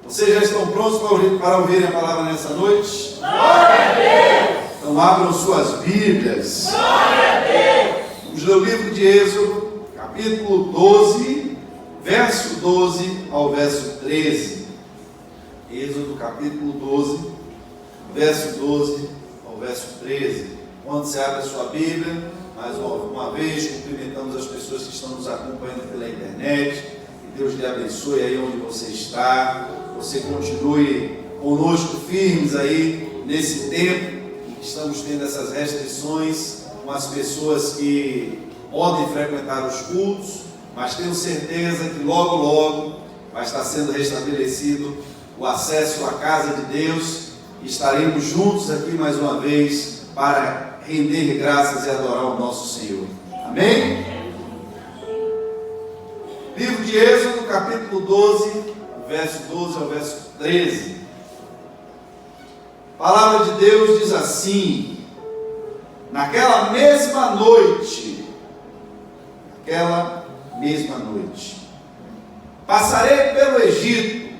Vocês já estão prontos para ouvir a palavra nessa noite? Glória a Deus! Então abram suas Bíblias. Glória a Deus! Vamos ler o livro de Êxodo, capítulo 12, verso 12 ao verso 13. Êxodo, capítulo 12, verso 12 ao verso 13. Quando você abre a sua Bíblia, mais uma vez, cumprimentamos as pessoas que estão nos acompanhando pela internet. Que Deus lhe abençoe aí onde você está. Você continue conosco firmes aí nesse tempo em que estamos tendo essas restrições com as pessoas que podem frequentar os cultos, mas tenho certeza que logo, logo vai estar sendo restabelecido o acesso à casa de Deus e estaremos juntos aqui mais uma vez para render graças e adorar o nosso Senhor. Amém? Livro de Êxodo, capítulo 12, verso 12 ao verso 13. A palavra de Deus diz assim: naquela mesma noite, passarei pelo Egito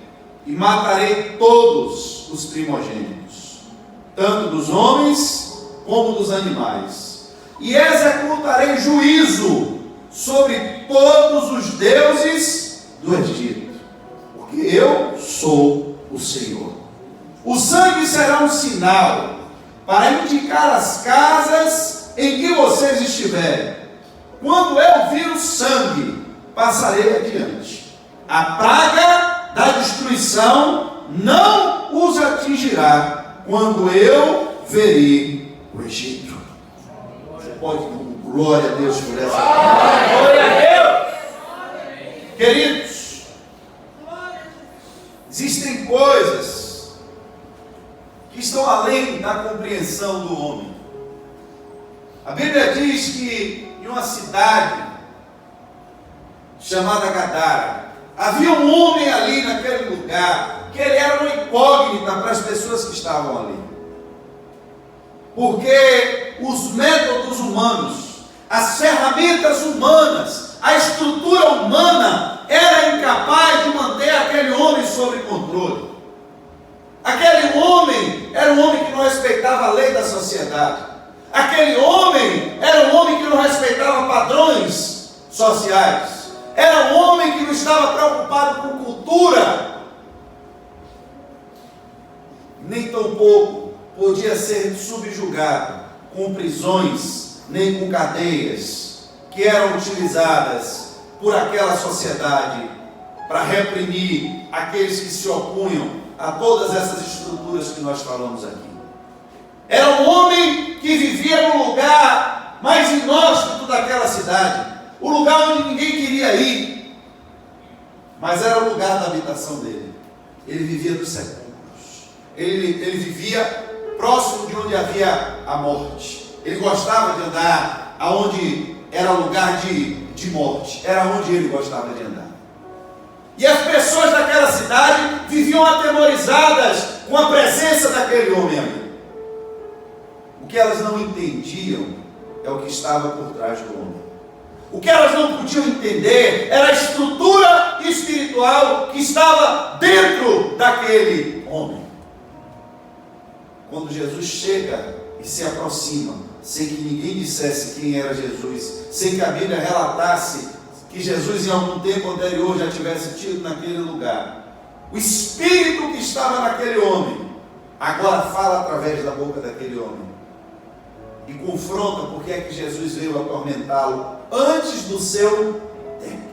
e matarei todos os primogênitos, tanto dos homens como dos animais, e executarei juízo sobre todos os deuses do Egito, porque eu sou o Senhor. O sangue será um sinal para indicar as casas em que vocês estiverem. Quando eu vir o sangue, passarei adiante. A praga da destruição não os atingirá quando eu ferir o Egito. Você pode dar glória a Deus por essa palavra. Glória a Deus! Queridos, existem coisas que estão além da compreensão do homem. A Bíblia diz que em uma cidade chamada Gadara, havia um homem ali naquele lugar, que ele era uma incógnita para as pessoas que estavam ali. Porque os métodos humanos, as ferramentas humanas, a estrutura humana era incapaz de manter aquele homem sob controle. Aquele homem era um homem que não respeitava a lei da sociedade. Aquele homem era um homem que não respeitava padrões sociais. Era um homem que não estava preocupado com cultura. Nem tampouco podia ser subjugado com prisões, nem com cadeias, que eram utilizadas por aquela sociedade para reprimir aqueles que se opunham a todas essas estruturas que nós falamos aqui. Era um homem que vivia no lugar mais inóspito daquela cidade, o lugar onde ninguém queria ir, mas era o lugar da habitação dele. Ele vivia dos sepulcros, ele vivia próximo de onde havia a morte. Ele gostava de andar aonde era lugar de morte, era onde ele gostava de andar. E as pessoas daquela cidade viviam atemorizadas com a presença daquele homem ali. O que elas não entendiam é o que estava por trás do homem. O que elas não podiam entender era a estrutura espiritual que estava dentro daquele homem. Quando Jesus chega e se aproxima, sem que ninguém dissesse quem era Jesus, sem que a Bíblia relatasse que Jesus em algum tempo anterior já tivesse tido naquele lugar, o Espírito que estava naquele homem, agora fala através da boca daquele homem, e confronta porque é que Jesus veio atormentá-lo antes do seu tempo.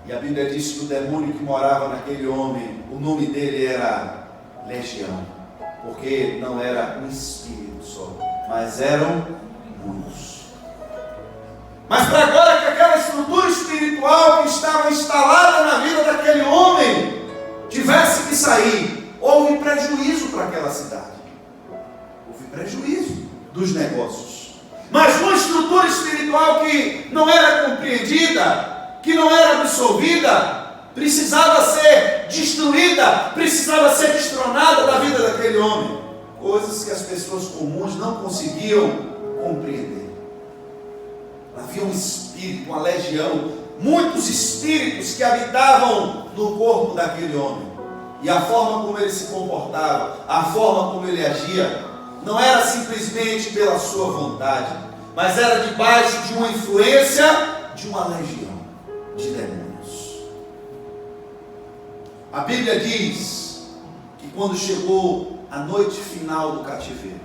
E a Bíblia diz que o demônio que morava naquele homem, o nome dele era Legião, porque não era um espírito só, mas eram muitos. Mas para agora que aquela estrutura espiritual que estava instalada na vida daquele homem tivesse que sair, houve prejuízo para aquela cidade. Houve prejuízo dos negócios. Mas uma estrutura espiritual que não era compreendida, que não era absorvida, precisava ser destruída, precisava ser destronada da vida daquele homem. Coisas que as pessoas comuns não conseguiam compreender. Havia um espírito, uma legião muitos espíritos que habitavam no corpo daquele homem. E a forma como ele se comportava, a forma como ele agia, não era simplesmente pela sua vontade, mas era debaixo de uma influência de uma legião de demônios. A Bíblia diz que quando chegou a noite final do cativeiro,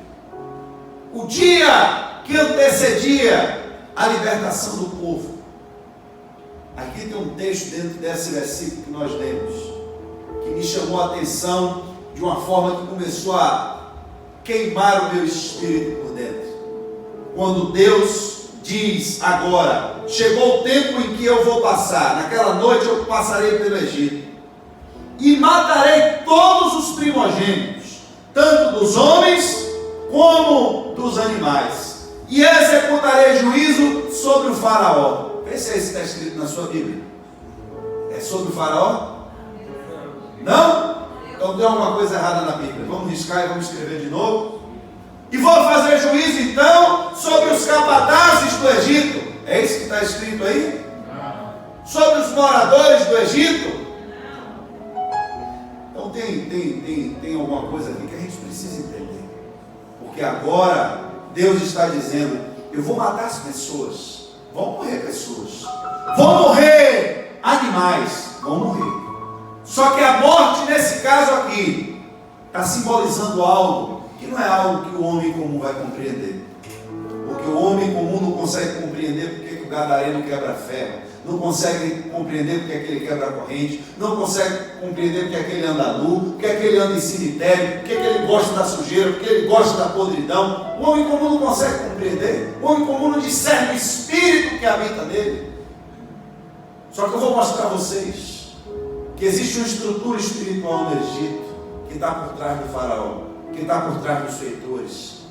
o dia que antecedia a libertação do povo, aqui tem um texto dentro desse versículo que nós lemos, que me chamou a atenção de uma forma que começou a queimar o meu espírito por dentro. Quando Deus diz agora, chegou o tempo em que eu vou passar, naquela noite eu passarei pelo Egito, e matarei todos os primogênitos, tanto dos homens como dos animais, e executarei juízo sobre o faraó. Vê se isso está escrito na sua Bíblia. É sobre o faraó? Não? Então tem alguma coisa errada na Bíblia. Vamos riscar e vamos escrever de novo. E vou fazer juízo então sobre os capatazes do Egito. É isso que está escrito aí? Sobre os moradores do Egito? Então tem alguma coisa aqui que a gente precisa entender. Porque agora Deus está dizendo, eu vou matar as pessoas. Vão morrer pessoas. Vão morrer animais. Vão morrer. Só que a morte nesse caso aqui está simbolizando algo que não é algo que o homem comum vai compreender. Porque o homem comum não consegue compreender porque que o gadareno quebra ferro, não consegue compreender porque que ele quebra a corrente, não consegue compreender porque que ele anda nu, porque que ele anda em cemitério, porque que ele gosta da sujeira, porque ele gosta da podridão. O homem comum não consegue compreender. O homem comum não discerne o espírito que habita nele. Só que eu vou mostrar a vocês que existe uma estrutura espiritual no Egito que está por trás do faraó, que está por trás dos feitores.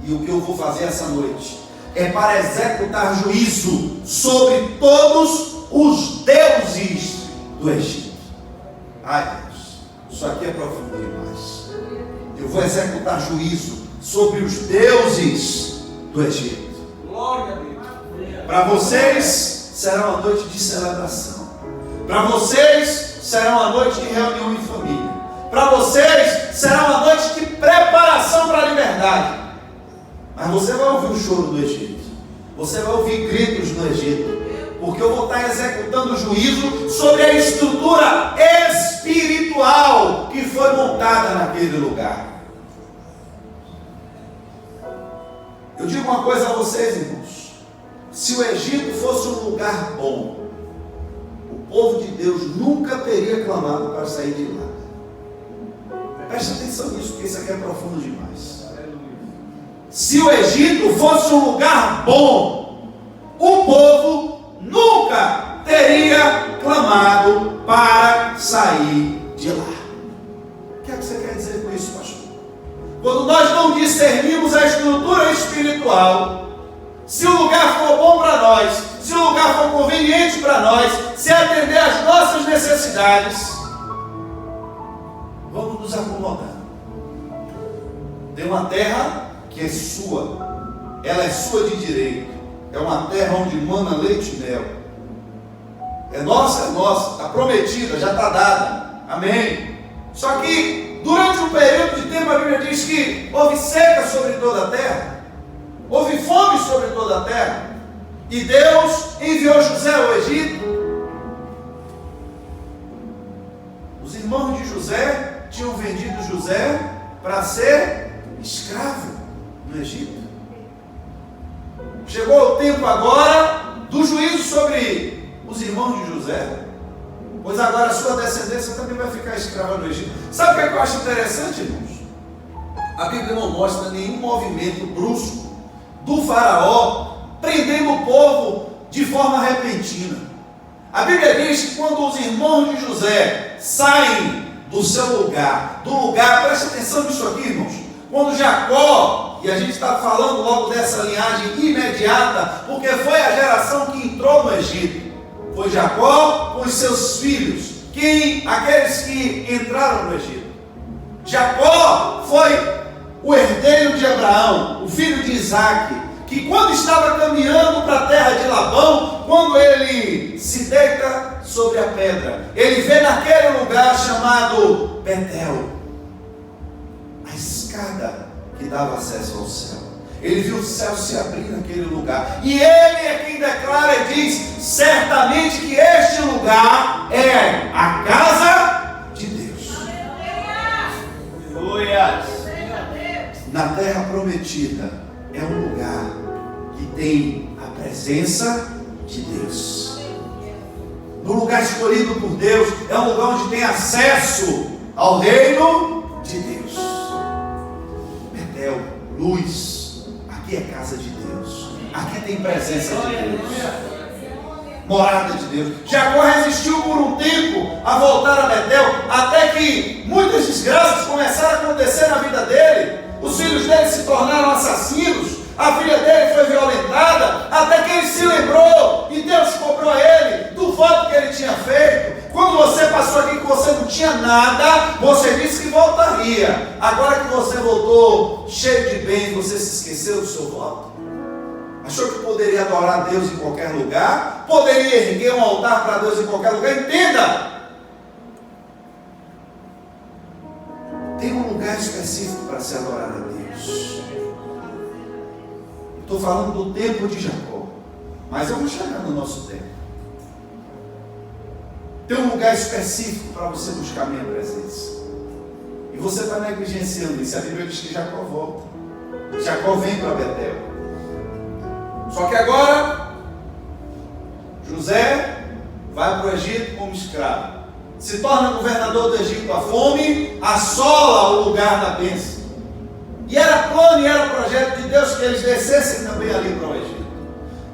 E o que eu vou fazer essa noite é para executar juízo sobre todos os deuses do Egito. Ai Deus, isso aqui é profundo demais. Eu vou executar juízo sobre os deuses do Egito. Para vocês será uma noite de celebração. Para vocês será uma noite de reunião em família. Para vocês será uma noite de preparação para a liberdade. Mas você vai ouvir o choro do Egito. Você vai ouvir gritos no Egito. Porque eu vou estar executando juízo sobre a estrutura espiritual que foi montada naquele lugar. Eu digo uma coisa a vocês, irmãos. Se o Egito fosse um lugar bom, o povo de Deus nunca teria clamado para sair de lá. Preste atenção nisso, porque isso aqui é profundo demais. Se o Egito fosse um lugar bom, o povo nunca teria clamado para sair de lá. O que é que você quer dizer com isso, pastor? Quando nós não discernimos a estrutura espiritual, se o lugar for bom para nós, se o lugar for conveniente para nós, se atender às nossas necessidades, vamos nos acomodar. Tem uma terra que é sua, ela é sua de direito, é uma terra onde mana leite e mel, é nossa, está prometida, já está dada, amém? Só que durante um período de tempo a Bíblia diz que houve seca sobre toda a terra, houve fome sobre toda a terra, e Deus enviou José ao Egito. Os irmãos de José tinham vendido José para ser escravo no Egito. Chegou o tempo agora do juízo sobre os irmãos de José, pois agora a sua descendência também vai ficar escrava no Egito. Sabe o que eu acho interessante, irmãos? A Bíblia não mostra nenhum movimento brusco do faraó prendendo o povo de forma repentina. A Bíblia diz que quando os irmãos de José saem do seu lugar, preste atenção nisso aqui, irmãos, quando Jacó, e a gente está falando logo dessa linhagem imediata, porque foi a geração que entrou no Egito, foi Jacó com os seus filhos, aqueles que entraram no Egito. Jacó foi o herdeiro de Abraão, o filho de Isaac, que quando estava caminhando para a terra de Labão, quando ele Betel, a escada que dava acesso ao céu. Ele viu o céu se abrir naquele lugar. E ele é quem declara e diz: certamente que este lugar é a casa de Deus. Aleluia. Na terra prometida é um lugar que tem a presença de Deus. No lugar escolhido por Deus é um lugar onde tem acesso ao reino de Deus. Betel, luz, aqui é casa de Deus. Aqui tem presença de Deus. Morada de Deus. Jacó resistiu por um tempo a voltar a Betel, até que muitas desgraças começaram a acontecer na vida dele. Os filhos dele se tornaram assassinos, a filha dele foi violentada, até que ele se lembrou e Deus cobrou ele do voto que ele tinha feito. Quando você passou aqui que você não tinha nada, você disse que voltaria. Agora que você voltou cheio de bens, você se esqueceu do seu voto? Achou que poderia adorar a Deus em qualquer lugar? Poderia erguer um altar para Deus em qualquer lugar? Entenda! Tem um lugar específico para se adorar a Deus. Estou falando do tempo de Jacó, mas eu vou chegar no nosso tempo. Tem um lugar específico para você buscar a minha presença. E você está negligenciando isso. A Bíblia diz que Jacó volta. Jacó vem para Betel. Só que agora, José vai para o Egito como escravo. Se torna governador do Egito. A fome assola o lugar da bênção. E era plano e era projeto de Deus que eles descessem também ali para o Egito.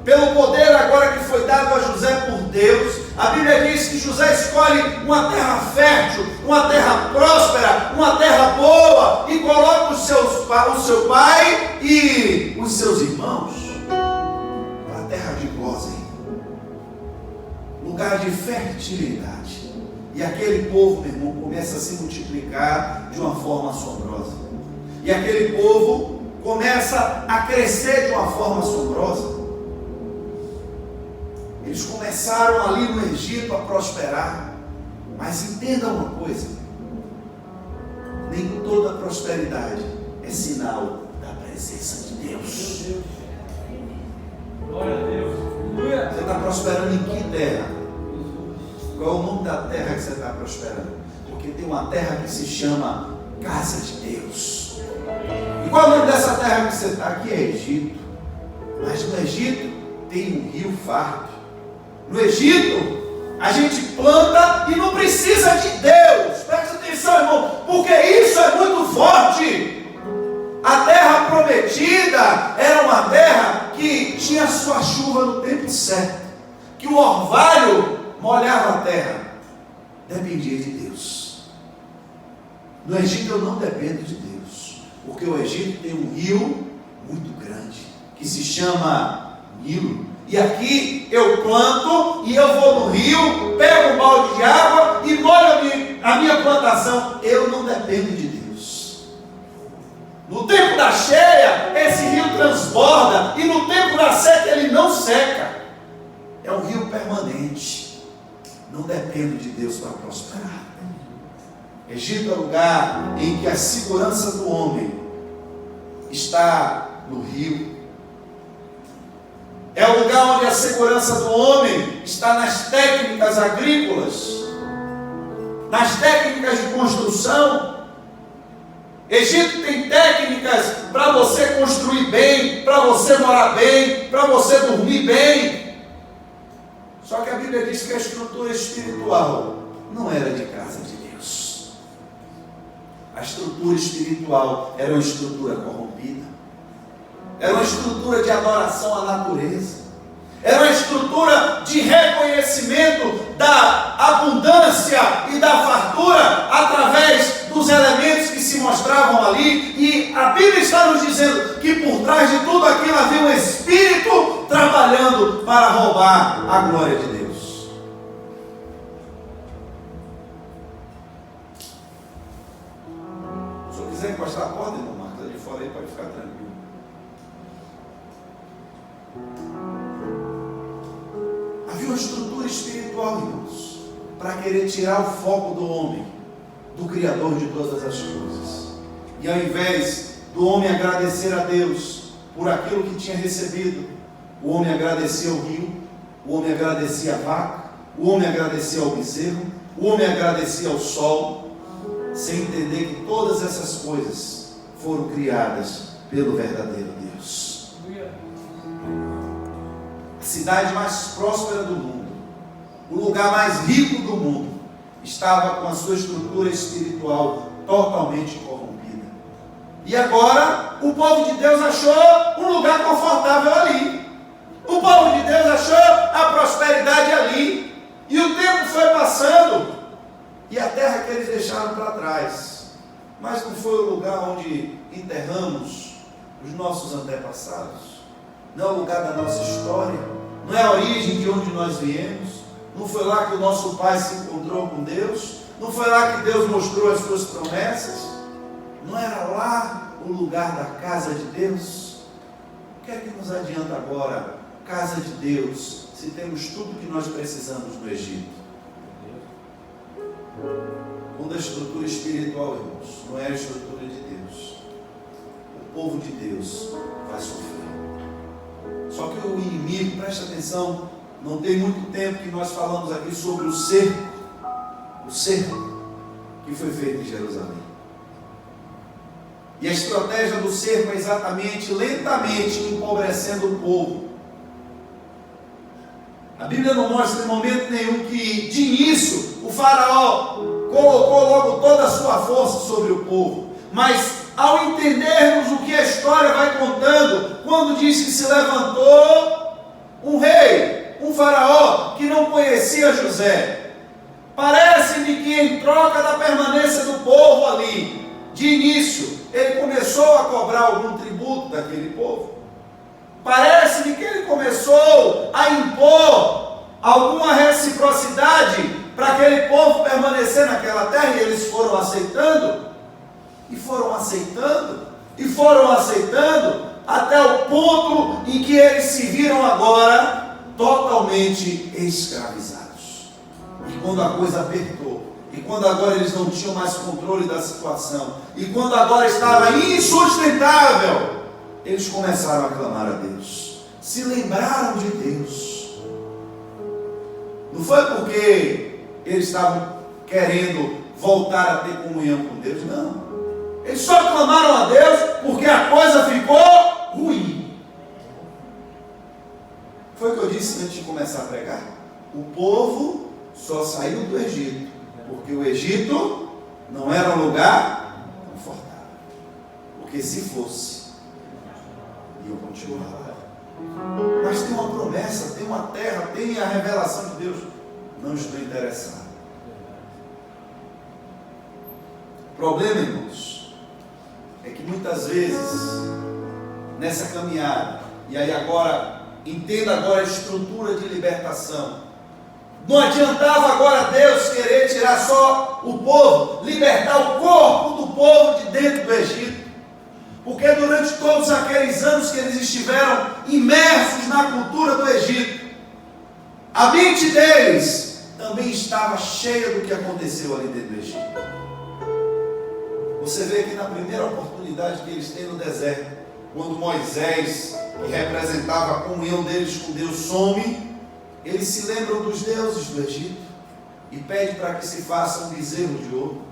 Pelo poder agora que foi dado a José por Deus, a Bíblia diz que José escolhe uma terra fértil, uma terra próspera, uma terra boa, e coloca o seu pai e os seus irmãos para a terra de Gósen, lugar de fertilidade. E aquele povo, meu irmão, começa a se multiplicar de uma forma assombrosa. E aquele povo começa a crescer de uma forma assombrosa. Eles começaram ali no Egito a prosperar. Mas entenda uma coisa: nem toda prosperidade é sinal da presença de Deus. Glória a Deus. Você está prosperando em que terra? Qual é o nome da terra que você está prosperando? Porque tem uma terra que se chama Casa de Deus. E qual é o nome dessa terra que você está? Aqui é Egito. Mas no Egito tem um rio farto. No Egito a gente planta e não precisa de Deus. Presta atenção, irmão, porque isso é muito forte. A terra prometida era uma terra que tinha sua chuva no tempo certo, que o orvalho molhava a terra. Dependia de Deus. No Egito eu não dependo de Deus, porque o Egito tem um rio muito grande, que se chama Nilo. E aqui eu planto e eu vou no rio, pego um balde de água e molho a minha plantação. Eu não dependo de Deus. No tempo da cheia, esse rio transborda, e no tempo da seca ele não seca. É um rio permanente. Não dependo de Deus para prosperar. Egito é o lugar em que a segurança do homem está no rio. É o lugar onde a segurança do homem está nas técnicas agrícolas, nas técnicas de construção. Egito tem técnicas para você construir bem, para você morar bem, para você dormir bem. Só que a Bíblia diz que a estrutura espiritual não era de casa de Deus. A estrutura espiritual era uma estrutura corrompida. Era uma estrutura de adoração à natureza. Era uma estrutura de reconhecimento da abundância e da fartura através dos elementos que se mostravam ali. E a Bíblia está nos dizendo que por trás de tudo aquilo havia um espírito trabalhando para roubar a glória de Deus. Se eu quiser encostar a porta, irmão Marcos, de fora aí pode ficar tranquilo. Havia uma estrutura espiritual, irmãos, para querer tirar o foco do homem do Criador de todas as coisas. E ao invés do homem agradecer a Deus por aquilo que tinha recebido, o homem agradecia ao rio, o homem agradecia a vaca, o homem agradecia ao bezerro, o homem agradecia ao sol, sem entender que todas essas coisas foram criadas pelo verdadeiro Deus. A cidade mais próspera do mundo, o lugar mais rico do mundo, estava com a sua estrutura espiritual totalmente corrompida. E agora o povo de Deus achou um lugar confortável ali. O povo de Deus achou a prosperidade ali. E o tempo foi passando. E a terra que eles deixaram para trás. Mas não foi o lugar onde enterramos os nossos antepassados. Não é o lugar da nossa história. Não é a origem de onde nós viemos. Não foi lá que o nosso pai se encontrou com Deus. Não foi lá que Deus mostrou as suas promessas. Não era lá o lugar da casa de Deus? O que é que nos adianta agora, casa de Deus, se temos tudo que nós precisamos no Egito? Quando a estrutura espiritual, irmãos, não é a estrutura de Deus, o povo de Deus vai sofrer. Só que o inimigo, presta atenção, não tem muito tempo que nós falamos aqui sobre o cerco que foi feito em Jerusalém. E a estratégia do cerco é exatamente, lentamente, empobrecendo o povo. A Bíblia não mostra em momento nenhum que, de início, o faraó colocou logo toda a sua força sobre o povo. Mas, ao entendermos o que a história vai contando, quando diz que se levantou um rei, um faraó, que não conhecia José, parece-me que em troca da permanência do povo ali, de início, ele começou a cobrar algum tributo daquele povo. Parece-me que ele começou a impor alguma reciprocidade para aquele povo permanecer naquela terra, e eles foram aceitando, e foram aceitando, e foram aceitando, até o ponto em que eles se viram agora totalmente escravizados. E quando a coisa apertou, e quando agora eles não tinham mais controle da situação, e quando agora estava insustentável, eles começaram a clamar a Deus, se lembraram de Deus. Não foi porque eles estavam querendo voltar a ter comunhão com Deus, não. Eles só clamaram a Deus porque a coisa ficou ruim. Foi o que eu disse antes de começar a pregar. O povo só saiu do Egito porque o Egito não era um lugar confortável. Porque se fosse, iam continuar lá. Mas tem uma promessa, tem uma terra, tem a revelação de Deus. Não estou interessado. O problema, irmãos, é que muitas vezes, nessa caminhada, e aí agora, entenda agora a estrutura de libertação. Não adiantava agora Deus querer tirar só o povo, libertar o corpo do povo de dentro do Egito. Porque durante todos aqueles anos que eles estiveram imersos na cultura do Egito, a mente deles também estava cheia do que aconteceu ali dentro do Egito. Você vê que na primeira oportunidade que eles têm no deserto, quando Moisés, que representava a comunhão deles com Deus, some, eles se lembram dos deuses do Egito e pedem para que se faça um bezerro de ouro.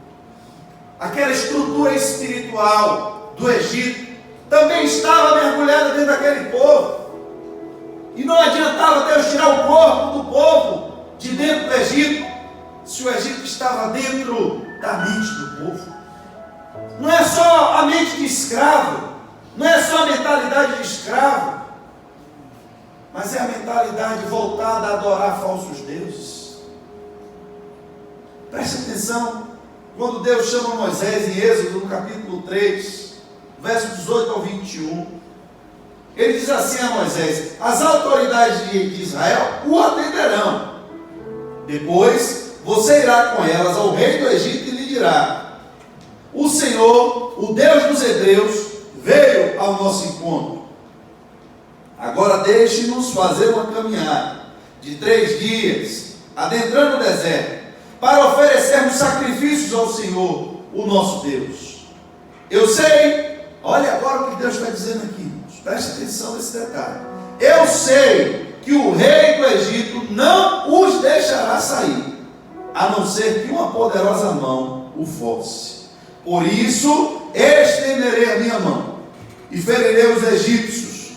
Aquela estrutura espiritual do Egito também estava mergulhada dentro daquele povo. E não adiantava Deus tirar o corpo do povo de dentro do Egito, se o Egito estava dentro da mente do povo. Não é só a mente de escravo, não é só a mentalidade de escravo, mas é a mentalidade voltada a adorar falsos deuses. Preste atenção, quando Deus chama Moisés em Êxodo, no capítulo 3, verso 18 ao 21, ele diz assim a Moisés: as autoridades de Israel o atenderão. Depois você irá com elas ao rei do Egito e lhe dirá: o Senhor, o Deus dos hebreus, veio ao nosso encontro. Agora deixe-nos fazer uma caminhada de 3 dias, adentrando o deserto. para oferecermos sacrifícios ao Senhor, o nosso Deus. Eu sei, olha agora o que Deus está dizendo aqui, irmãos, preste atenção nesse detalhe. Eu sei que o rei do Egito não os deixará sair, a não ser que uma poderosa mão o force. Por isso, estenderei a minha mão e ferirei os egípcios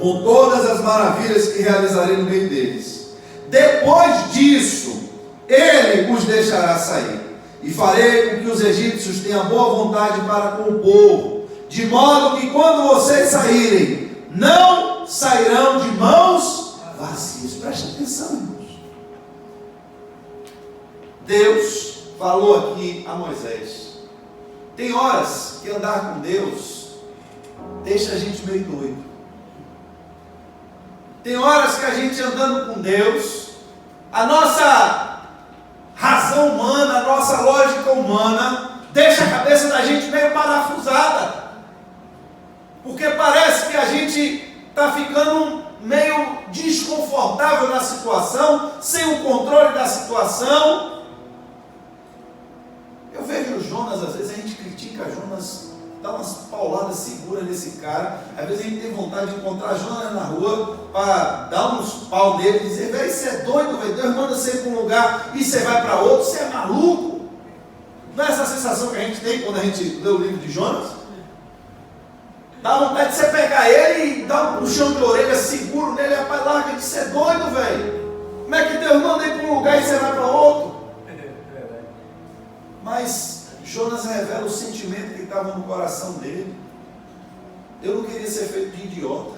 com todas as maravilhas que realizarei no meio deles. Depois disso, ele os deixará sair, e farei com que os egípcios tenham boa vontade para com o povo, de modo que quando vocês saírem, não sairão de mãos vazias. Preste atenção, irmãos. Deus falou aqui a Moisés. Tem horas que andar com Deus deixa a gente meio doido. Tem horas que a gente andando com Deus, a nossa razão humana, a nossa lógica humana, deixa a cabeça da gente meio parafusada. Porque parece que a gente está ficando meio desconfortável na situação, sem o controle da situação. Eu vejo o Jonas, às vezes a gente critica Jonas, dá umas pauladas seguras nesse cara. Às vezes a gente tem vontade de encontrar Jonas na rua para dar uns pau nele e dizer: velho, você é doido, velho, Deus manda você ir para um lugar e você vai para outro, você é maluco. Não é essa a sensação que a gente tem quando a gente lê o livro de Jonas? Dá vontade de você pegar ele e dar um puxão de orelha seguro nele, rapaz, larga de ser doido, velho. Como é que Deus manda ir para um lugar e você vai para outro? Mas Jonas revela o sentimento que estava no coração dele. Eu não queria ser feito de idiota.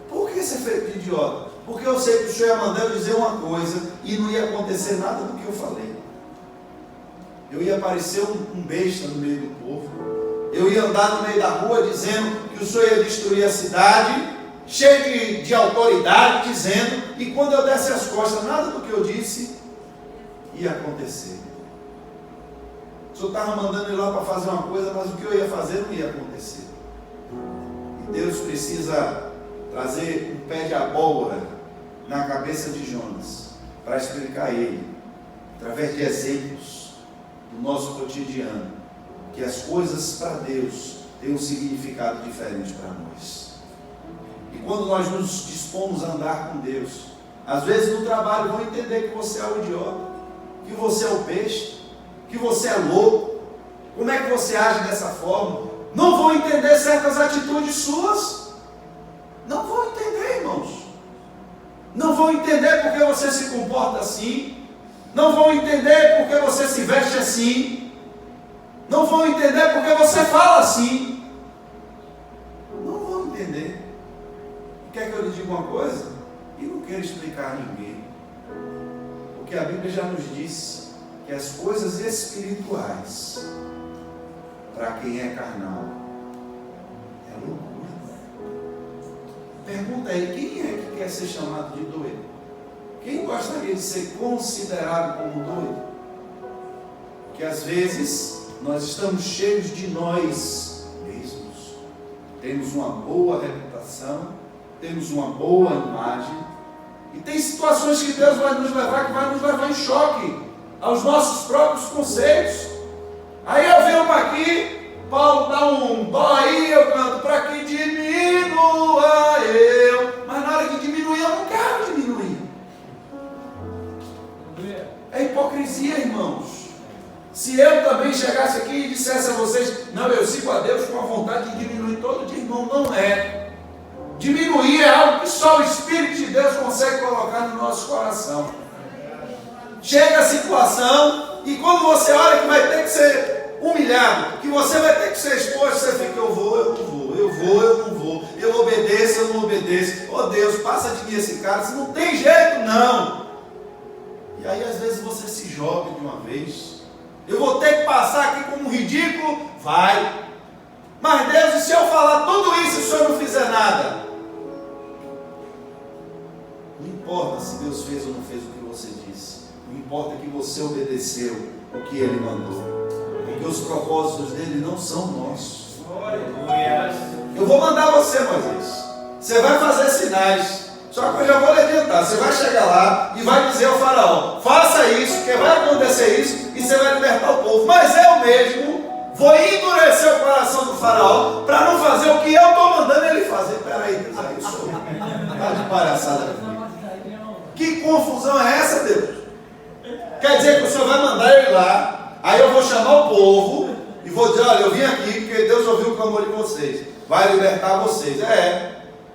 Por que ser feito de idiota? Porque eu sei que o Senhor ia mandar eu dizer uma coisa e não ia acontecer nada do que eu falei. Eu ia parecer um besta no meio do povo. Eu ia andar no meio da rua dizendo que o Senhor ia destruir a cidade, cheio de autoridade, dizendo, e quando eu desse as costas, nada do que eu disse ia acontecer. O Senhor estava mandando ele lá para fazer uma coisa, mas o que eu ia fazer não ia acontecer. E Deus precisa trazer um pé de abóbora na cabeça de Jonas, para explicar a ele, através de exemplos do nosso cotidiano, que as coisas para Deus têm um significado diferente para nós. E quando nós nos dispomos a andar com Deus, às vezes no trabalho vão entender que você é o idiota, que você é o besta, que você é louco. Como é que você age dessa forma? Não vão entender certas atitudes suas. Não vão entender, irmãos. Não vão entender porque você se comporta assim. Não vão entender porque você se veste assim. Não vão entender porque você fala assim. Não vão entender. Quer que eu lhe diga uma coisa? E não quero explicar a ninguém. Porque a Bíblia já nos diz que as coisas espirituais, para quem é carnal, é loucura. Pergunta aí, quem é que quer ser chamado de doido? Quem gostaria de ser considerado como doido? Porque às vezes nós estamos cheios de nós mesmos. Temos uma boa reputação, temos uma boa imagem, e tem situações que Deus vai nos levar, que vai nos levar em choque aos nossos próprios conceitos. Aí eu venho aqui, Paulo dá um dó aí, eu canto, para que diminua eu. Mas na hora de diminuir, eu não quero diminuir. É hipocrisia, irmãos. Se eu também chegasse aqui e dissesse a vocês, não, eu sigo a Deus com a vontade de diminuir todo dia, irmão, não é. Diminuir é algo que só o Espírito de Deus consegue colocar no nosso coração. Chega a situação, e quando você olha que vai ter que ser humilhado, que você vai ter que ser exposto, você fica, eu vou, eu não vou, eu vou, eu não vou, eu obedeço, eu não obedeço. Oh Deus, passa de mim esse cara, isso não tem jeito não. E aí às vezes você se joga de uma vez. Eu vou ter que passar aqui como um ridículo? Vai. Mas Deus, e se eu falar tudo isso e o Senhor não fizer nada? Não importa se Deus fez ou não fez o que você disse. Não importa que você obedeceu o que Ele mandou. Porque os propósitos dele não são nossos. Eu vou mandar você, Moisés. Você vai fazer sinais. Só que eu já vou lhe adiantar, você vai chegar lá e vai dizer ao faraó, faça isso, que vai acontecer isso, e você vai libertar o povo. Mas eu mesmo vou endurecer o coração do faraó para não fazer o que eu estou mandando ele fazer. Peraí, Deus, aí sou tá de palhaçada. Que confusão é essa, Deus? Quer dizer que o Senhor vai mandar ele lá, aí eu vou chamar o povo e vou dizer, olha, eu vim aqui porque Deus ouviu o clamor de vocês, vai libertar vocês.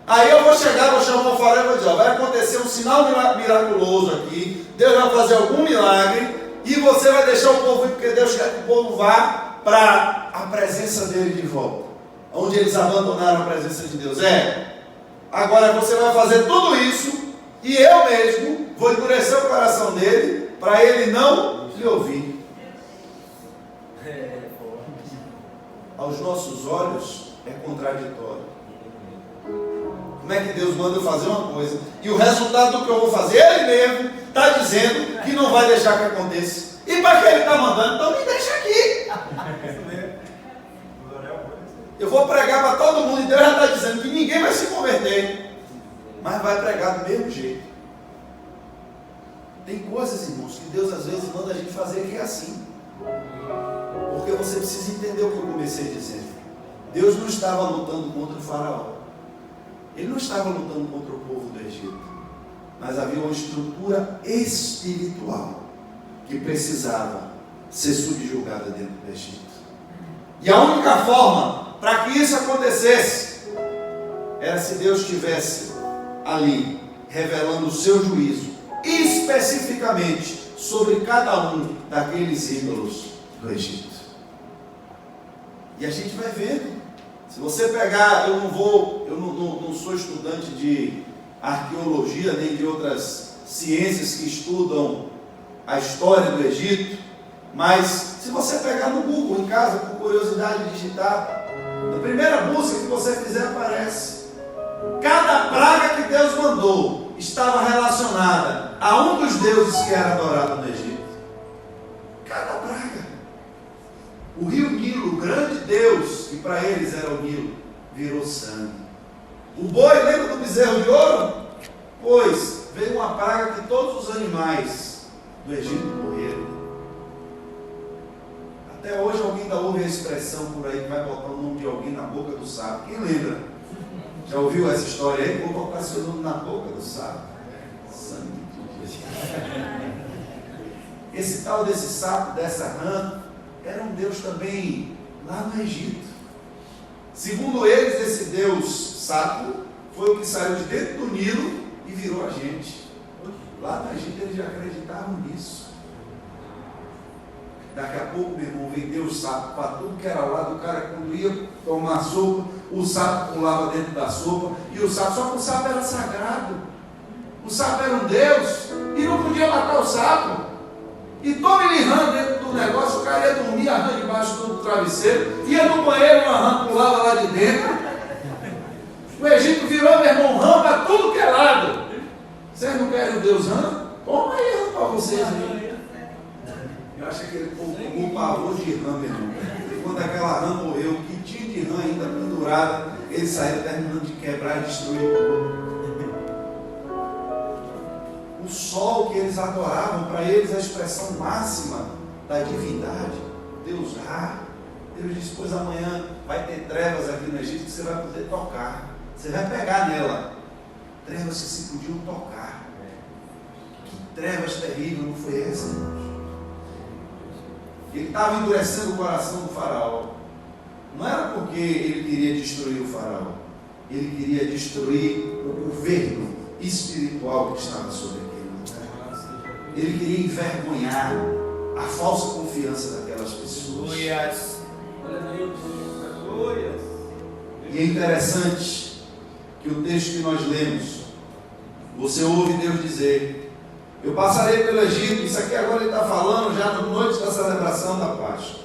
Aí eu vou chegar, vou chamar o faraó e vou dizer, ó, vai acontecer um sinal miraculoso aqui, Deus vai fazer algum milagre e você vai deixar o povo ir, porque Deus quer que o povo vá para a presença dele de volta, onde eles abandonaram a presença de Deus. Agora você vai fazer tudo isso e eu mesmo vou endurecer o coração dele para ele não lhe ouvir. Aos nossos olhos é contraditório. Como é que Deus manda eu fazer uma coisa e o resultado do que eu vou fazer, ele mesmo está dizendo que não vai deixar que aconteça? E para que ele está mandando? Então me deixa aqui. Eu vou pregar para todo mundo e Deus já está dizendo que ninguém vai se converter, mas vai pregar do mesmo jeito. Tem coisas, irmãos, que Deus às vezes manda a gente fazer que é assim, porque você precisa entender o que eu comecei dizendo. Deus não estava lutando contra o faraó, ele não estava lutando contra o povo do Egito, mas havia uma estrutura espiritual que precisava ser subjugada dentro do Egito. E a única forma para que isso acontecesse era se Deus estivesse ali revelando o seu juízo especificamente sobre cada um daqueles ídolos do Egito. E a gente vai vendo. Se você pegar, eu não sou estudante de arqueologia nem de outras ciências que estudam a história do Egito, mas se você pegar no Google em casa, por curiosidade, digitar, na primeira busca que você fizer aparece. Cada praga que Deus mandou estava relacionada a um dos deuses que era adorado no Egito. Cada praga. O rio Nilo, o grande Deus, que para eles era o Nilo, virou sangue. O boi, lembra do bezerro de ouro? Pois veio uma praga que todos os animais do Egito morreram. Até hoje alguém ainda ouve a expressão por aí que vai botar o nome de alguém na boca do sapo. Quem lembra? Já ouviu essa história aí? Vou colocar seu nome na boca do sapo. Sangue de Jesus. Esse tal desse sapo, dessa rã, era um Deus também lá no Egito. Segundo eles, esse Deus sapo foi o que saiu de dentro do Nilo e virou a gente. Lá no Egito eles já acreditavam nisso. Daqui a pouco, meu irmão, vendeu o sapo para tudo que era lado. O cara, quando ia tomar sopa, o sapo pulava dentro da sopa. E o sapo, só que o sapo era sagrado. O sapo era um Deus e não podia matar o sapo. E tome-lhe rã dentro do negócio, o cara ia dormir, a rã debaixo do travesseiro, ia no banheiro, uma rã pulava lá de dentro. O Egito virou, meu irmão, rã para tudo que é lado. Vocês não querem o Deus rã? Toma aí rã para vocês aí. Eu acho que aquele povo tomou pavor de rã, meu irmão. E quando aquela rã morreu, o que tinha de rã ainda pendurada, eles saíram terminando de quebrar e destruir tudo. O sol que eles adoravam, para eles a expressão máxima da divindade. Deus Ra. Deus disse, pois amanhã vai ter trevas aqui no Egito que você vai poder tocar. Você vai pegar nela. Trevas que se podiam tocar. Que trevas terríveis não foi essa, irmãos? Ele estava endurecendo o coração do faraó. Não era porque ele queria destruir o faraó. Ele queria destruir o governo espiritual que estava sobre aquele lugar. Ele queria envergonhar a falsa confiança daquelas pessoas. E é interessante que o texto que nós lemos, você ouve Deus dizer, eu passarei pelo Egito. Isso aqui agora ele está falando já na noite da celebração da Páscoa,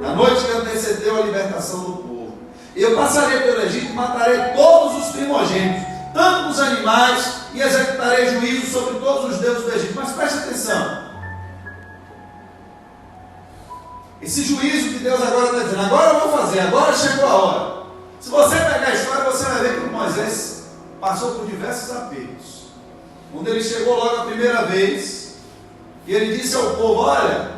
na noite que antecedeu a libertação do povo. Eu passarei pelo Egito e matarei todos os primogênitos, tanto dos animais, e executarei juízo sobre todos os deuses do Egito. Mas preste atenção, esse juízo que Deus agora está dizendo, agora eu vou fazer, agora chegou a hora. Se você pegar a história, você vai ver que Moisés passou por diversos apertos. Quando ele chegou logo a primeira vez, e ele disse ao povo: olha,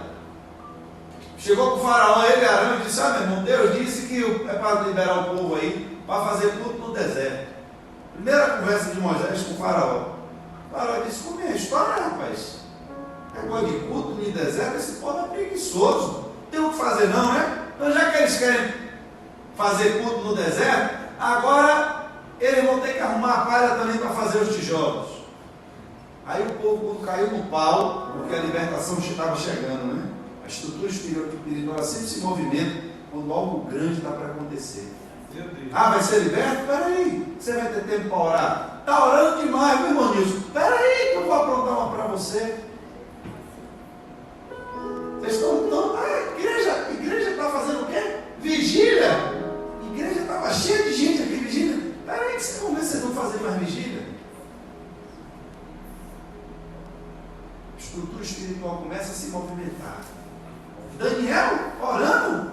chegou para o faraó, ele e Arão, e disse: meu irmão, Deus disse que é para liberar o povo aí, para fazer tudo no deserto. Primeira conversa de Moisés com o faraó. O faraó disse: como é a história, rapaz? Negócio de culto no deserto, esse povo é preguiçoso. Tem o que fazer não, né? Então já que eles querem fazer culto no deserto, agora eles vão ter que arrumar a palha também para fazer os tijolos. Aí o povo, quando caiu no pau, porque a libertação estava chegando, né? A estrutura espiritual sempre se movimenta quando algo grande está para acontecer. Vai ser liberto? Espera aí, você vai ter tempo para orar? Está orando demais, meu irmão Nilson. Espera aí que eu vou aprontar uma para você. Vocês estão... a igreja está fazendo o quê? Vigília. A igreja estava cheia de gente aqui, vigília. Espera aí que vocês vão fazer mais vigília. A estrutura espiritual começa a se movimentar. Daniel orando.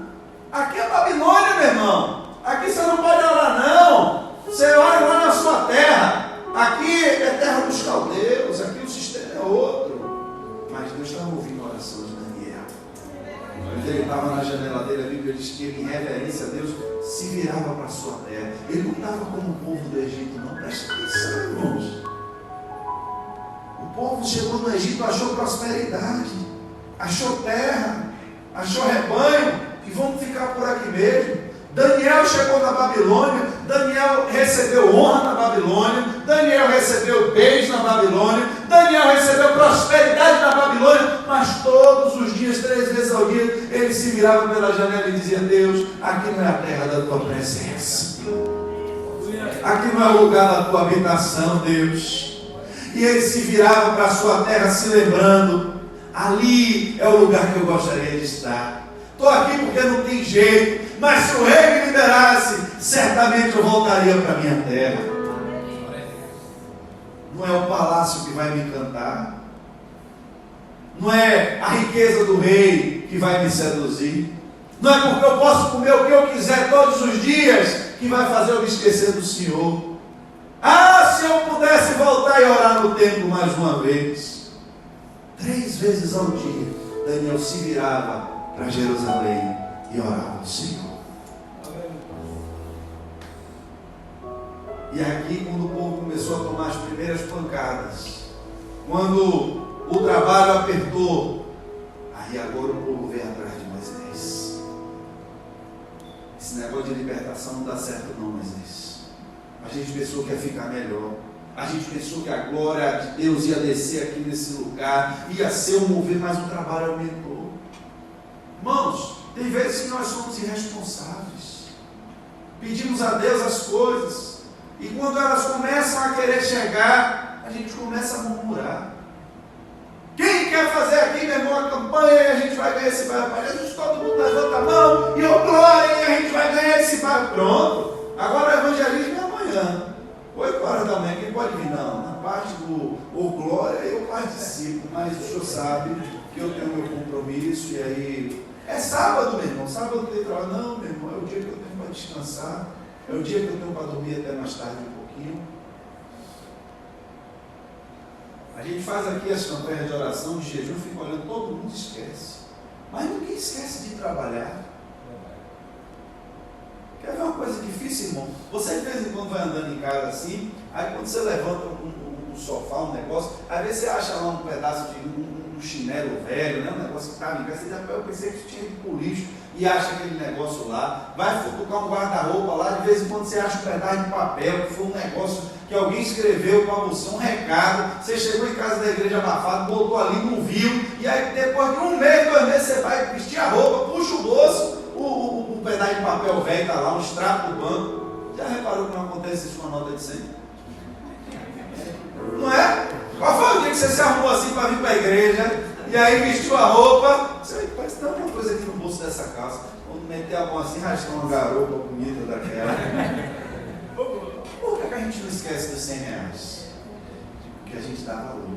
Aqui é Babilônia, meu irmão. Aqui você não pode orar, não. Você ora lá na sua terra. Aqui é terra dos caldeus. Aqui o sistema é outro. Mas Deus estava ouvindo a oração de Daniel. Quando ele estava na janela dele, a Bíblia diz que ele, em reverência a Deus, se virava para a sua terra. Ele não estava como o povo do Egito, não. Presta atenção, irmãos. O povo chegou no Egito, achou prosperidade, achou terra, achou rebanho, e vamos ficar por aqui mesmo. Daniel chegou na Babilônia, Daniel recebeu honra na Babilônia, Daniel recebeu bens na Babilônia, Daniel recebeu prosperidade na Babilônia, mas todos os dias, 3 vezes ao dia, ele se virava pela janela e dizia: Deus, aqui não é a terra da tua presença, aqui não é o lugar da tua habitação, Deus. E ele se virava para a sua terra se lembrando: ali é o lugar que eu gostaria de estar. Estou aqui porque não tem jeito, mas se o rei me liberasse, certamente eu voltaria para a minha terra. Não é o palácio que vai me encantar, não é a riqueza do rei que vai me seduzir, não é porque eu posso comer o que eu quiser todos os dias que vai fazer eu me esquecer do Senhor. Se eu pudesse voltar e orar no templo mais uma vez. 3 vezes ao dia, Daniel se virava para Jerusalém e orava ao Senhor. E aqui, quando o povo começou a tomar as primeiras pancadas, quando o trabalho apertou, aí agora o povo veio atrás de Moisés. Esse negócio de libertação não dá certo não, Moisés. A gente pensou que ia ficar melhor. A gente pensou que a glória de Deus ia descer aqui nesse lugar, ia ser um mover, mas o trabalho aumentou. Irmãos, tem vezes que nós somos irresponsáveis. Pedimos a Deus as coisas, e quando elas começam a querer chegar, a gente começa a murmurar. Quem quer fazer aqui, meu irmão, a campanha, e a gente vai ganhar esse bairro? A gente, todo mundo levanta a mão, e eu glória, e a gente vai ganhar esse bairro. Pronto. Agora o evangelismo é amanhã, 8 horas da manhã. Quem pode vir? Não, na parte do glória eu participo, mas o senhor sabe que eu tenho meu compromisso, e aí é sábado, meu irmão. Sábado não tem trabalho. Não, meu irmão, é o dia que eu tenho para descansar, é o dia que eu tenho para dormir até mais tarde um pouquinho. A gente faz aqui as campanhas de oração, de jejum, fica olhando, todo mundo esquece, mas ninguém esquece de trabalhar. Quer ver uma coisa difícil, irmão? Você de vez em quando vai andando em casa assim, aí quando você levanta um sofá, um negócio, às vezes você acha lá um pedaço de um chinelo velho, né? Um negócio que estava em casa, você já, eu pensei que tinha ido pro lixo, e acha aquele negócio lá, vai futucar um guarda-roupa lá, de vez em quando você acha um pedaço de papel, que foi um negócio que alguém escreveu para você, um recado, você chegou em casa da igreja abafado, botou ali, não viu, e aí depois de 1 mês, 2 meses, você vai vestir a roupa, puxa o bolso, um pedaço de papel velho está lá, um extrato do banco. Já reparou que não acontece isso com a nota de 100? Não é? Qual foi o dia que você se arrumou assim para vir para a igreja, e aí vestiu a roupa? Você parece que tem alguma coisa aqui no bolso dessa calça. Quando meter a mão assim, rasgar uma garopa bonita daquela. Por que a gente não esquece dos 100 reais? Porque a gente dá valor.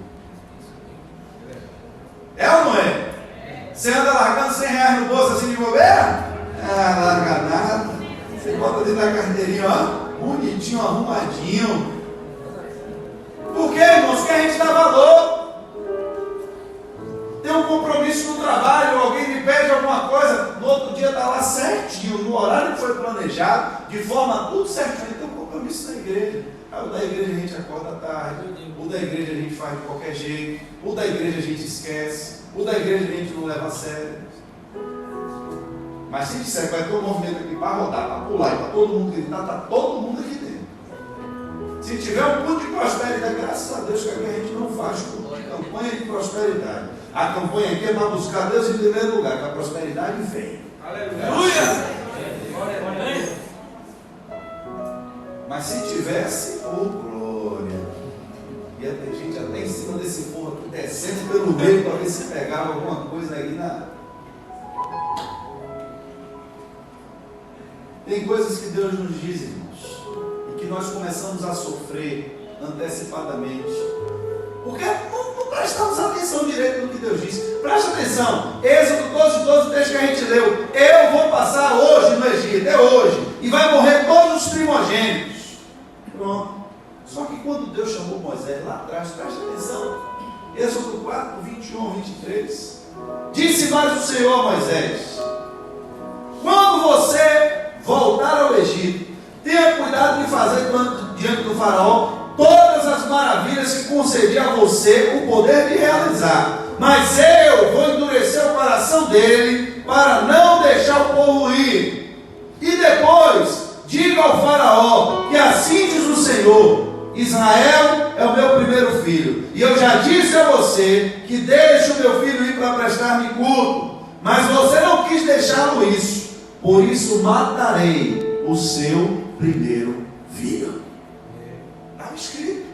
É ou não é? Você anda largando 100 reais no bolso assim de bobeira? Larga nada. Você bota dentro da carteirinha, ó, bonitinho, arrumadinho. Por quê, irmãos? Porque a gente no outro dia está lá certinho, no horário que foi planejado, de forma tudo certinho. Tem um compromisso na igreja. O da igreja a gente acorda tarde, o da igreja a gente faz de qualquer jeito, o da igreja a gente esquece, o da igreja a gente não leva a sério. Mas se disser que vai ter um movimento aqui para rodar, para pular e para todo mundo gritar, está todo mundo aqui dentro. Se tiver um culto de prosperidade, graças a Deus que aqui a gente não faz culto de campanha de prosperidade. A campanha aqui é para buscar Deus em primeiro lugar, que a prosperidade vem. Aleluia! Mas se tivesse, oh glória, ia ter gente até em cima desse forro aqui, descendo pelo meio para ver se pegava alguma coisa aí na... Tem coisas que Deus nos diz, irmãos, e que nós começamos a sofrer antecipadamente, porque não prestamos atenção direito no que Deus diz. Presta atenção, Êxodo 12, o texto que a gente leu: eu vou passar hoje no Egito, é hoje, e vai morrer todos os primogênitos. Pronto. Só que quando Deus chamou Moisés lá atrás, presta atenção, Êxodo 4, 21, 23, disse mais o Senhor a Moisés: quando você voltar ao Egito, tenha cuidado de fazer diante do faraó todas as maravilhas que concedi a você o poder de realizar, mas eu vou endurecer o coração dele para não deixar o povo ir. E depois diga ao faraó que assim diz o Senhor: Israel é o meu primeiro filho, e eu já disse a você que deixe o meu filho ir para prestar-me culto, mas você não quis deixá-lo isso. Por isso matarei o seu primeiro filho. Está escrito.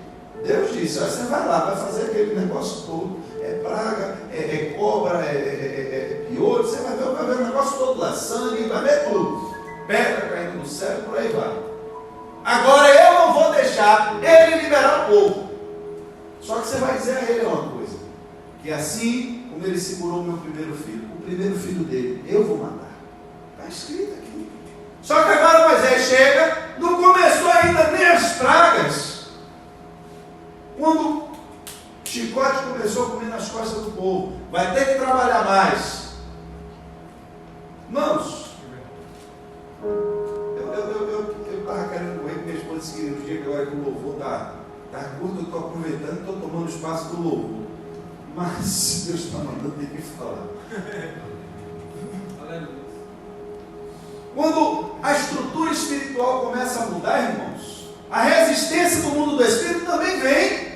Deus disse: você vai lá, vai fazer aquele negócio todo. É praga, é cobra, é piolho. Você vai ver o negócio todo lá, sangue, vai ver tudo. Pedra caindo do céu e por aí vai. Agora eu não vou deixar ele liberar o povo. Só que você vai dizer a ele uma coisa: que assim como ele segurou o meu primeiro filho, o primeiro filho dele, eu vou matar. Está escrito aqui. Só que agora Moisés chega, não começou ainda nem as pragas. Quando o chicote começou a comer nas costas do povo, vai ter que trabalhar mais. Irmãos, eu estava querendo correr, minha esposa disse que no dia que agora que o louvor está curto, eu estou aproveitando e estou tomando o espaço do louvor. Mas se Deus está mandando, tem que falar. Aleluia. Quando a estrutura espiritual começa a mudar, irmãos, a resistência do mundo do Espírito também vem.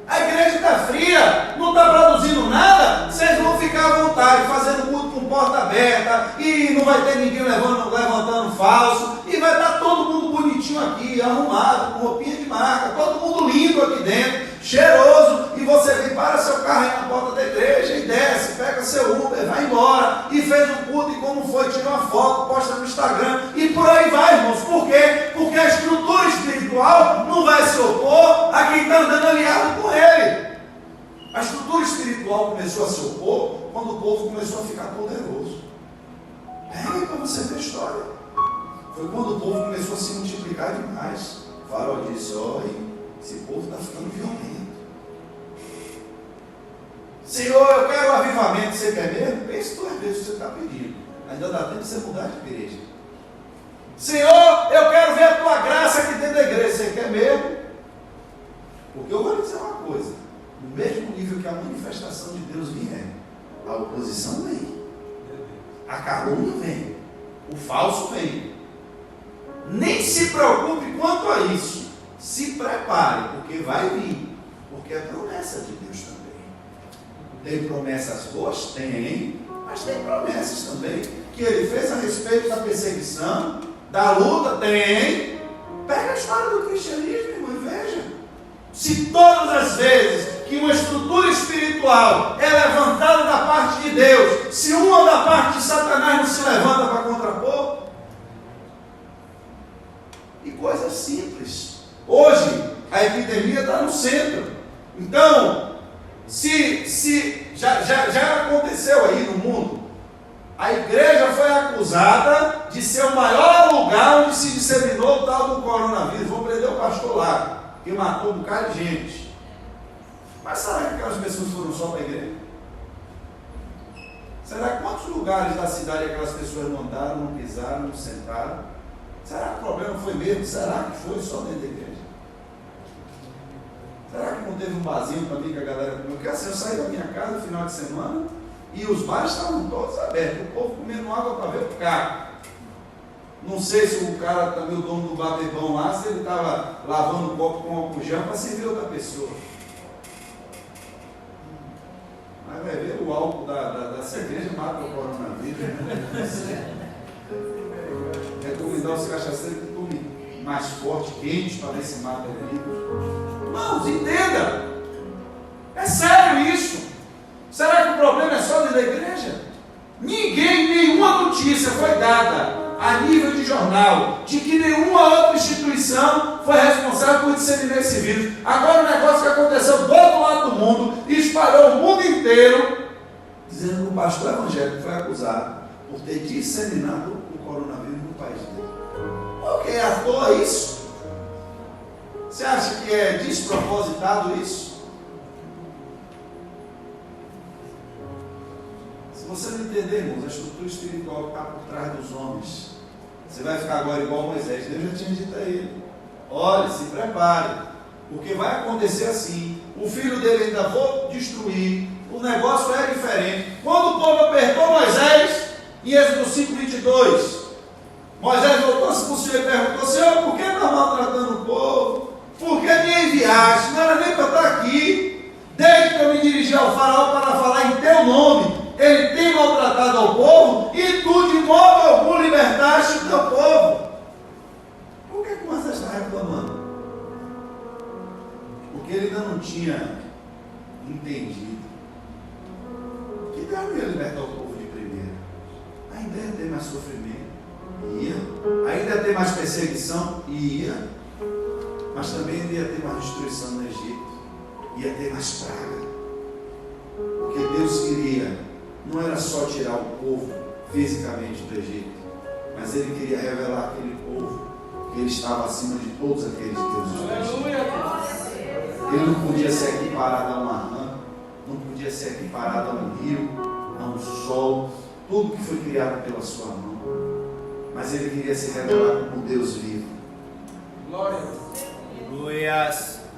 A igreja está fria, não está produzindo nada, vocês vão ficar à vontade, fazendo culto com porta aberta, e não vai ter ninguém levantando falso, e vai estar todo mundo bonitinho aqui, arrumado, com roupinha de marca, todo mundo lindo aqui dentro, cheiroso, e você vem, para seu carro aí na porta da igreja e desce, pega seu Uber, vai embora, e fez o culto, e como foi, tira uma foto, posta no Instagram, e por aí vai, irmãos. Por quê? Porque a estrutura espiritual não vai se opor a quem está andando alinhado com ele. A estrutura espiritual começou a se opor quando o povo começou a ficar poderoso. Pega aí para você ver a história. Foi quando o povo começou a se multiplicar demais. O faraó disse: olha, esse povo está ficando violento. Senhor, eu quero avivamento. Você quer mesmo? Pense duas vezes o que você está pedindo. Ainda dá tempo de você mudar de igreja. Senhor, eu quero ver a tua graça aqui dentro da igreja. Você quer mesmo? Porque eu vou lhe dizer uma coisa: no mesmo nível que a manifestação de Deus vier, a oposição vem, a calúnia vem, o falso vem. Nem se preocupe quanto a isso. Se prepare, porque vai vir. Porque é promessa de Deus também. Tem promessas boas? Tem. Mas tem promessas também que Ele fez a respeito da perseguição, da luta? Tem. Pega a história do cristianismo, irmão, e veja. Se todas as vezes que uma estrutura espiritual é levantada da parte de Deus, se uma da parte de Satanás não se levanta para contrapor, e coisas simples. Hoje a epidemia está no centro. Então, se já aconteceu aí no mundo, a igreja foi acusada de ser o maior lugar onde se disseminou o tal do coronavírus. Vão prender o pastor lá, que matou um bocado de gente. Mas será que aquelas pessoas foram só para a igreja? Será quantos lugares da cidade aquelas pessoas não andaram, não pisaram, não sentaram? Será que o problema foi mesmo? Será que foi só dentro da igreja? Será que não teve um barzinho também que a galera comeu? Porque assim, eu saí da minha casa no final de semana e os bares estavam todos abertos, o povo comendo água para ver o carro. Não sei se o cara também, o dono do bar bebão lá, se ele estava lavando o copo com álcool gel para servir outra pessoa. Mas vai ver, o álcool da cerveja mata o coronavírus. Recomendar os cachaceiros que tomem mais forte, quente, para ver se mata o vírus. Irmãos, entenda! É sério isso! Será que o problema é só dentro da igreja? Nenhuma notícia foi dada a nível de jornal de que nenhuma outra instituição foi responsável por disseminar esse vírus. Agora o negócio que aconteceu do outro lado do mundo espalhou o mundo inteiro, dizendo que o pastor evangélico foi acusado por ter disseminado o coronavírus no país dele. O que é à toa isso? Você acha que é despropositado isso? Se você não entender, irmãos, a estrutura espiritual que está por trás dos homens, você vai ficar agora igual Moisés. Deus já tinha dito a ele: olha, se prepare, porque vai acontecer assim. O filho dele ainda vou destruir. O negócio é diferente. Quando o povo apertou Moisés, em Êxodo 5:22, Moisés voltou-se para o Senhor e perguntou: Senhor, por que está maltratando o povo? Por que me enviaste? Não era nem para eu estar aqui. Desde que eu me dirigi ao faraó para falar em teu nome, ele tem maltratado ao povo, e tu de modo algum libertaste o teu povo. Por que Moisés está reclamando? Porque ele ainda não tinha entendido que Deus não ia libertar o povo de primeira. Ainda ia ter mais sofrimento? Ia. Ainda ia ter mais perseguição? Ia. Mas também ainda ia ter mais destruição no Egito. Ia ter mais praga. Porque Deus queria, não era só tirar o povo fisicamente do Egito, mas Ele queria revelar àquele povo que Ele estava acima de todos aqueles deuses do Egito. Ele não podia ser equiparado a uma rã, não podia ser equiparado a um rio, a um sol, tudo que foi criado pela sua mão. Mas Ele queria se revelar como Deus vivo. Glória a Deus.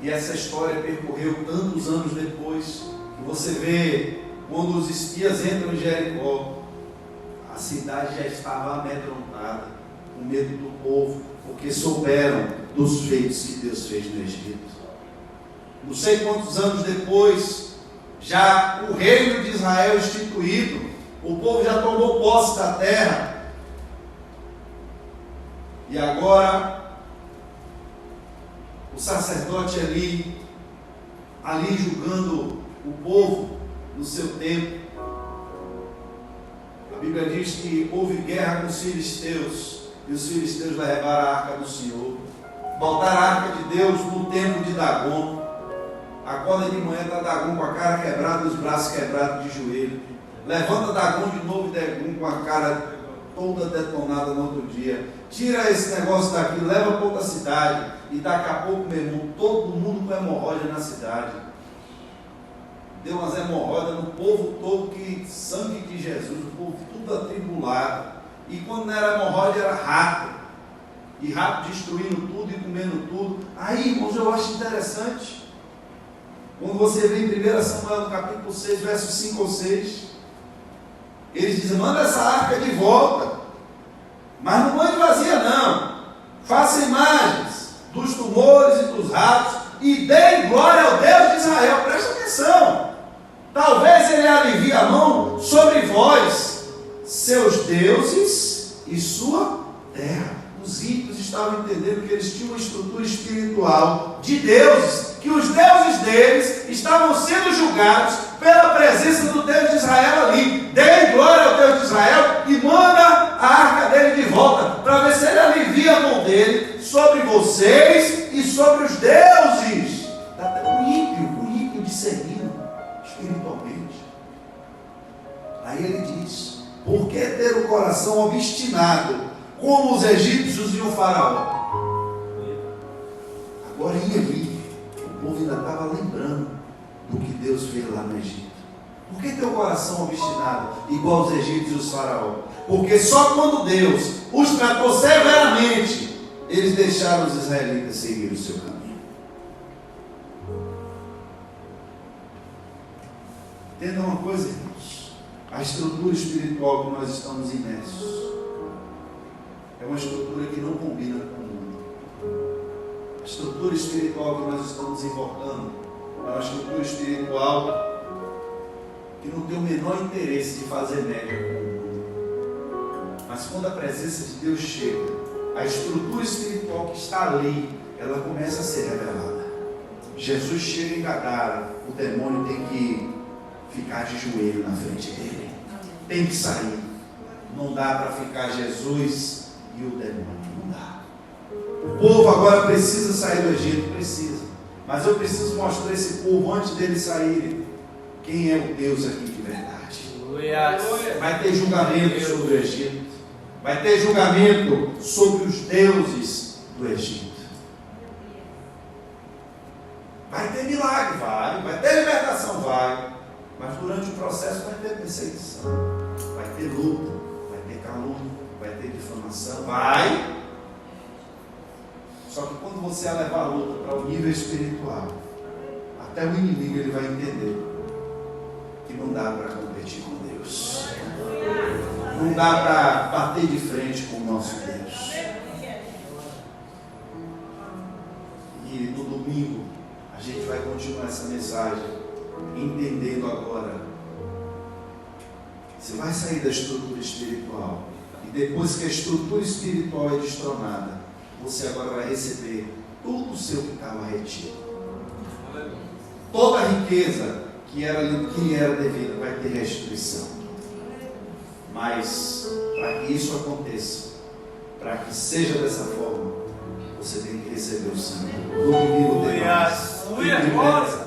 E essa história percorreu tantos anos depois, que você vê, quando os espias entram em Jericó, a cidade já estava amedrontada, com medo do povo, porque souberam dos feitos que Deus fez no Egito. Não sei quantos anos depois, já o reino de Israel instituído, o povo já tomou posse da terra, e agora o sacerdote ali julgando o povo no seu tempo. A Bíblia diz que houve guerra com os filisteus, e os filisteus levaram a arca do Senhor, botaram a arca de Deus no templo de Dagon. Acorda de manhã, está Dagon com a cara quebrada, os braços quebrados de joelho. Levanta Dagon de novo, Dagon com a cara toda detonada no outro dia. Tira esse negócio daqui, leva para outra cidade. E daqui a pouco, meu irmão, todo mundo com hemorroida na cidade. Deu umas hemorroidas no povo todo, que sangue de Jesus, o povo tudo atribulado. E quando não era hemorroida, era rato. E rato destruindo tudo e comendo tudo. Aí, irmãos, eu acho interessante. Quando você vê em 1 Samuel, no capítulo 6, versos 5 ou 6, eles dizem: manda essa arca de volta. Mas não mande vazia, não. Faça imagens dos tumores e dos ratos e deem glória ao Deus de Israel. Presta atenção. Talvez Ele alivie a mão sobre vós, seus deuses e sua terra. Os ímpios estavam entendendo que eles tinham uma estrutura espiritual de deuses, que os deuses deles estavam sendo julgados pela presença do Deus de Israel ali. Dê glória ao Deus de Israel e manda a arca dele de volta, para ver se ele alivia a mão dele sobre vocês e sobre os deuses. O ímpio discernindo espiritualmente. Aí ele diz: por que ter o coração obstinado, como os egípcios e o faraó? Agora ia ali, o povo ainda estava lembrando do que Deus fez lá no Egito. Por que teu coração obstinado, igual aos egípcios e os faraó? Porque só quando Deus os tratou severamente, eles deixaram os israelitas seguir o seu caminho. Entenda uma coisa, irmãos. A estrutura espiritual que nós estamos imersos é uma estrutura que não combina com o mundo. A estrutura espiritual que nós estamos invocando é uma estrutura espiritual que não tem o menor interesse de fazer média com o mundo. Mas quando a presença de Deus chega, a estrutura espiritual que está ali, ela começa a ser revelada. Jesus chega em Gadara, o demônio tem que ficar de joelho na frente dele. Tem que sair. Não dá para ficar Jesus e o demônio. Não dá. O povo agora precisa sair do Egito. Precisa. Mas eu preciso mostrar a esse povo, antes deles saírem, quem é o Deus aqui de verdade. Vai ter julgamento sobre o Egito. Vai ter julgamento sobre os deuses do Egito. Vai ter milagre, vai ter libertação, vai. Mas durante o processo vai ter perseguição, vai ter luta, vai ter calúnia, vai ter difamação, vai. Só que quando você levar a luta para o nível espiritual, até o inimigo ele vai entender que não dá para competir com Deus. Não dá para bater de frente com o nosso Deus. E no domingo a gente vai continuar essa mensagem, entendendo agora. Você vai sair da estrutura espiritual, e depois que a estrutura espiritual é destronada, você agora vai receber tudo o seu que estava retido. Toda a riqueza que era devida vai ter restituição. Mas para que isso aconteça, para que seja dessa forma, você tem que receber o Senhor. No domingo de paz.